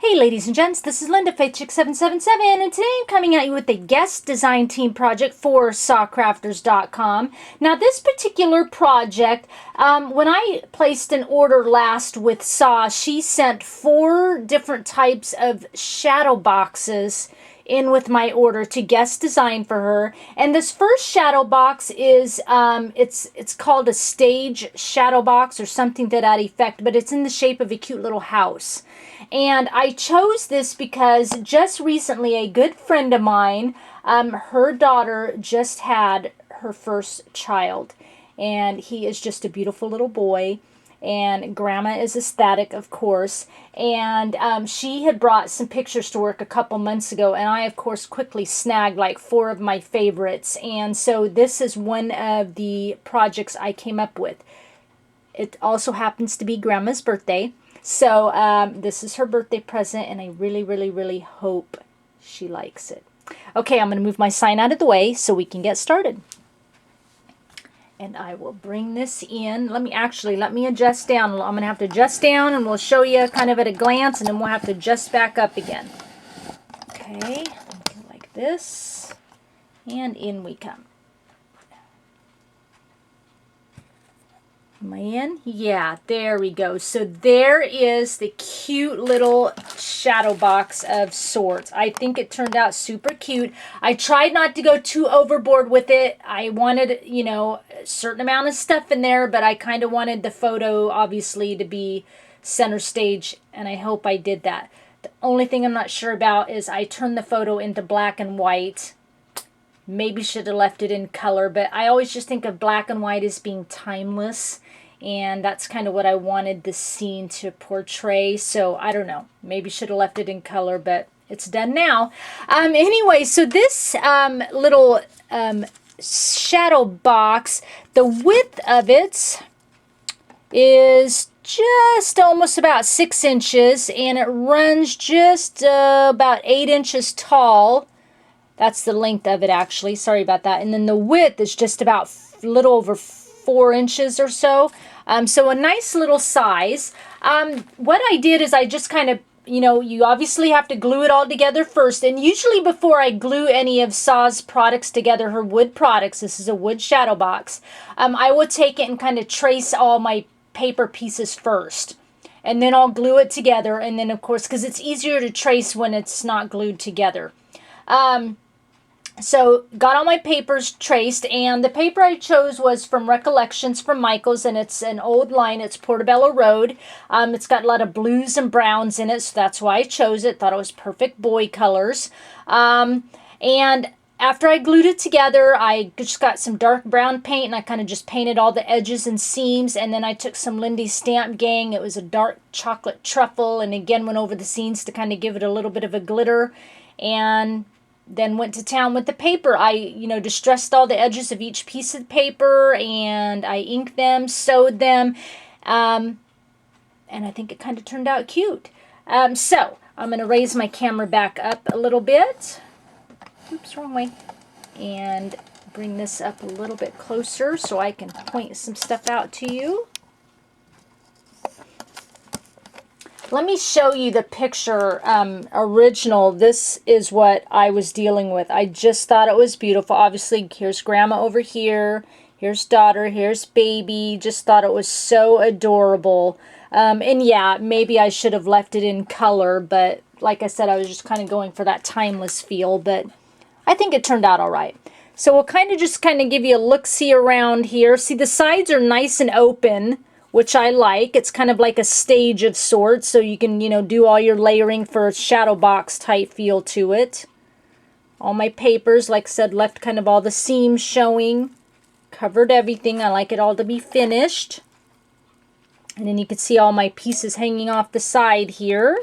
Hey ladies and gents, this is Linda FaithChick777, and today I'm coming at you with a guest design team project for SaCrafters.com. Now this particular project, when I placed an order last with Sa, she sent 4 different types of shadow boxes in with my order to guest design for her. And this first shadow box is it's called a stage shadow box or something to that effect, but it's in the shape of a cute little house. And I chose this because just recently a good friend of mine, her daughter just had her first child, and he is just a beautiful little boy. And grandma is ecstatic, of course, and she had brought some pictures to work a couple months ago, and I of course quickly snagged like 4 of my favorites, and so this is one of the projects I came up with. It also happens to be grandma's birthday, so this is her birthday present, and I really hope she likes it. Okay, I'm going to move my sign out of the way so we can get started. And I will bring this in. Let me adjust down. I'm going to have to adjust down, and we'll show you kind of at a glance, and then we'll have to adjust back up again. Okay, like this. And in we come. Am I in? Yeah, there we go. So there is the cute little shadow box of sorts. I think it turned out super cute. I tried not to go too overboard with it. I wanted, you know, a certain amount of stuff in there, but I kind of wanted the photo, obviously, to be center stage, and I hope I did that. The only thing I'm not sure about is I turned the photo into black and white. Maybe should have left it in color, but I always just think of black and white as being timeless, and that's kind of what I wanted the scene to portray. So I don't know, maybe should have left it in color, but it's done now. Anyway, so this little shadow box, the width of it is just almost about 6 inches, and it runs just about 8 inches tall. That's the length of it, actually. Sorry about that. And then the width is just about a little over 4 inches or so. So a nice little size. What I did is I just kind of, you know, you obviously have to glue it all together first. And usually before I glue any of Sa's products together, her wood products, this is a wood shadow box, I would take it and kind of trace all my paper pieces first. And then I'll glue it together. And then, of course, because it's easier to trace when it's not glued together. So got all my papers traced, and the paper I chose was from Recollections from Michaels, and it's an old line. It's Portobello Road. It's got a lot of blues and browns in it, so that's why I chose it. Thought it was perfect boy colors. And after I glued it together, I just got some dark brown paint, and I kind of just painted all the edges and seams, and then I took some Lindy Stamp Gang. It was a dark chocolate truffle, and again went over the seams to kind of give it a little bit of a glitter, and then went to town with the paper. I, you know, distressed all the edges of each piece of paper, and I inked them, sewed them, and I think it kind of turned out cute. So I'm going to raise my camera back up a little bit. Oops, wrong way. And bring this up a little bit closer so I can point some stuff out to you. Let me show you the picture original. This is what I was dealing with. I just thought it was beautiful. Obviously, here's grandma over here. Here's daughter. Here's baby. Just thought it was so adorable. And yeah, maybe I should have left it in color, but like I said, I was just kind of going for that timeless feel, but I think it turned out all right. So we'll kind of give you a look-see around here. See, the sides are nice and open, which I like. It's kind of like a stage of sorts, so you can, you know, do all your layering for a shadow box type feel to it. All my papers, like I said, left kind of all the seams showing. Covered everything. I like it all to be finished. And then you can see all my pieces hanging off the side here.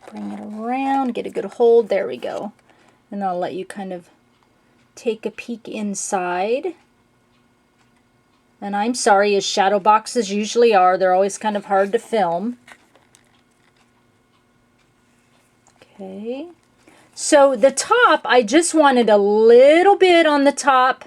Bring it around, get a good hold. There we go. And I'll let you kind of take a peek inside. And I'm sorry, as shadow boxes usually are, they're always kind of hard to film. Okay. So the top, I just wanted a little bit on the top,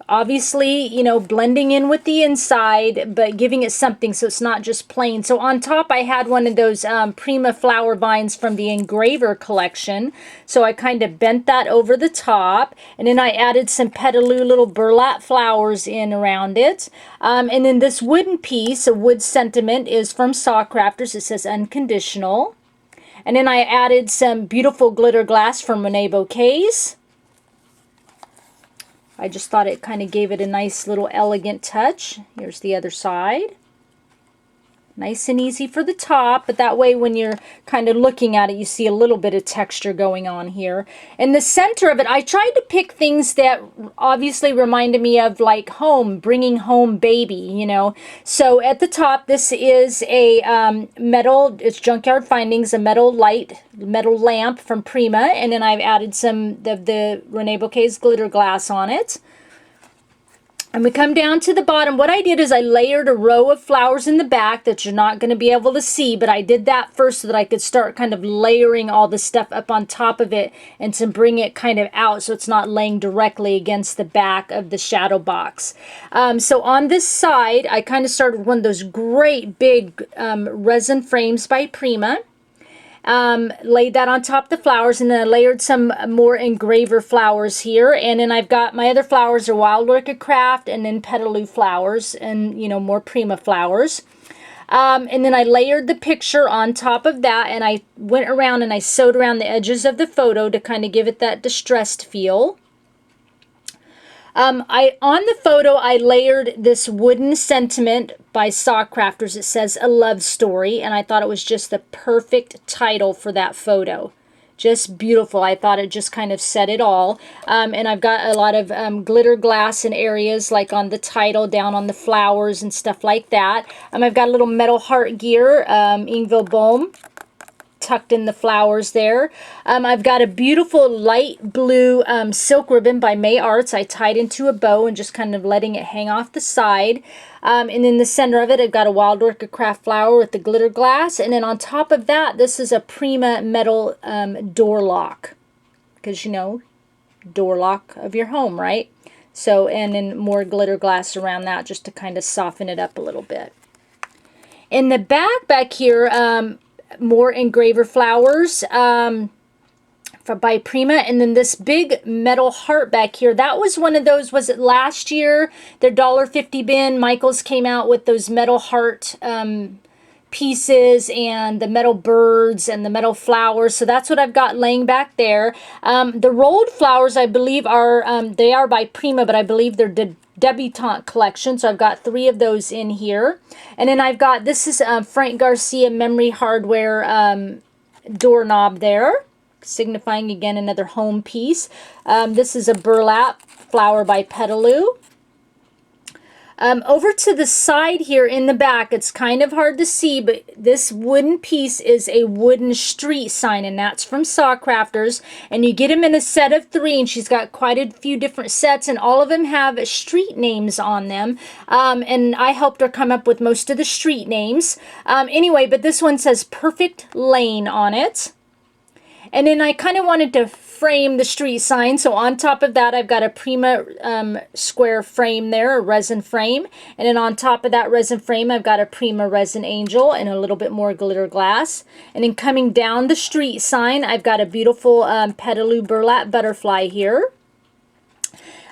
Obviously, you know, blending in with the inside, but giving it something so it's not just plain. So on top, I had one of those Prima flower vines from the Engraver collection. So I kind of bent that over the top, and then I added some petaloo little burlap flowers in around it. And then this wooden piece, a wood sentiment, is from SaCrafters. It says unconditional. And then I added some beautiful glitter glass from Monet Bouquets. I just thought it kind of gave it a nice little elegant touch. Here's the other side. Nice and easy for the top, but that way when you're kind of looking at it, you see a little bit of texture going on here. In the center of it, I tried to pick things that obviously reminded me of like home, bringing home baby, you know. So at the top, this is a metal, it's Junkyard Findings, a metal lamp from Prima, and then I've added some of the Monet Bouquets glitter glass on it. And we come down to the bottom. What I did is I layered a row of flowers in the back that you're not going to be able to see, but I did that first so that I could start kind of layering all the stuff up on top of it and to bring it kind of out so it's not laying directly against the back of the shadow box. So on this side, I kind of started with one of those great big resin frames by Prima. Laid that on top of the flowers, and then I layered some more Engraver flowers here, and then I've got my other flowers are Wild Orchid Craft and then Petaloo flowers and, you know, more Prima flowers. And then I layered the picture on top of that, and I went around and I sewed around the edges of the photo to kind of give it that distressed feel. On the photo, I layered this wooden sentiment by SaCrafters. It says A Love Story, and I thought it was just the perfect title for that photo. Just beautiful. I thought it just kind of said it all. And I've got a lot of glitter glass in areas like on the title, down on the flowers and stuff like that. I've got a little metal heart gear, Ingville Bohm, tucked in the flowers there. I've got a beautiful light blue silk ribbon by May Arts. I tied into a bow and just kind of letting it hang off the side. And in the center of it, I've got a Wild Orchid Craft flower with the glitter glass. And then on top of that, this is a Prima metal door lock. Because, you know, door lock of your home, right? So, and then more glitter glass around that just to kind of soften it up a little bit. In the back here, more Engraver flowers by Prima, and then this big metal heart back here. That was one of those, was it last year? Their $1.50 bin. Michaels came out with those metal heart pieces and the metal birds and the metal flowers. So that's what I've got laying back there. The rolled flowers, I believe, are they are by Prima, but I believe they're debutante collection, so I've got 3 of those in here. And then I've got, this is Frank Garcia Memory Hardware doorknob there, signifying again another home piece. This is a burlap flower by Petaloo. Over to the side here in the back, it's kind of hard to see, but this wooden piece is a wooden street sign, and that's from SaCrafters. And you get them in a set of 3, and she's got quite a few different sets, and all of them have street names on them. And I helped her come up with most of the street names. Anyway, but this one says Perfect Lane on it. And then I kind of wanted to frame the street sign, so on top of that I've got a Prima square frame there, a resin frame, and then on top of that resin frame I've got a Prima resin angel and a little bit more glitter glass. And then coming down the street sign, I've got a beautiful Petaloo burlap butterfly here.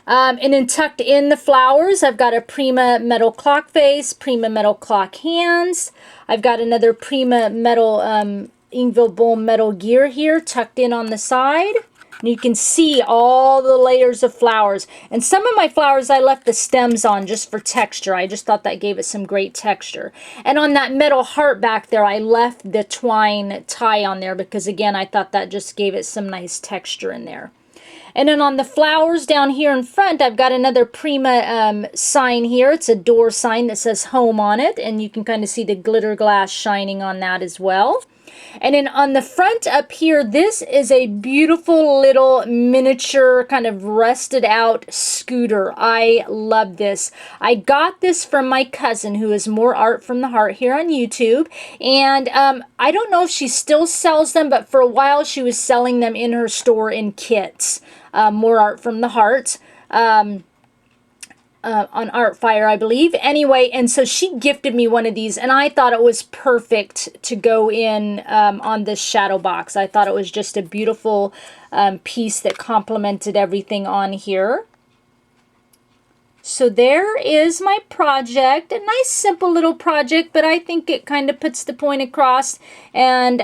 And then tucked in the flowers, I've got a Prima metal clock face, Prima metal clock hands. I've got another Prima metal Ingville Bohm metal gear here tucked in on the side. And you can see all the layers of flowers. And some of my flowers I left the stems on just for texture. I just thought that gave it some great texture. And on that metal heart back there, I left the twine tie on there because, again, I thought that just gave it some nice texture in there. And then on the flowers down here in front, I've got another Prima sign here. It's a door sign that says home on it. And you can kind of see the glitter glass shining on that as well. And then on the front up here, this is a beautiful little miniature kind of rusted out scooter. I love this. I got this from my cousin who is More Art from the Heart here on YouTube. And I don't know if she still sells them, but for a while she was selling them in her store in kits. More Art from the Heart. on Artfire, I believe. Anyway, and so she gifted me one of these, and I thought it was perfect to go in on this shadow box. I thought it was just a beautiful piece that complemented everything on here. So there is my project, a nice simple little project, but I think it kind of puts the point across, and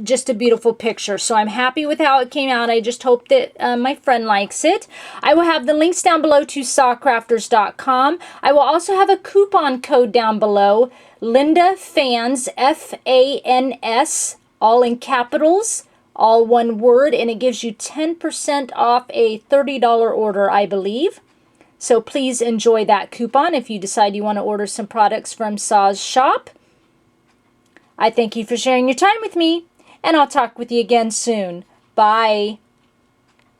just a beautiful picture. So I'm happy with how it came out. I just hope that my friend likes it. I will have the links down below to SaCrafters.com. I will also have a coupon code down below, Linda Fans, F-A-N-S, all in capitals, all one word, and it gives you 10% off a $30 order, I believe. So please enjoy that coupon if you decide you want to order some products from Sa's shop. I thank you for sharing your time with me, and I'll talk with you again soon. Bye.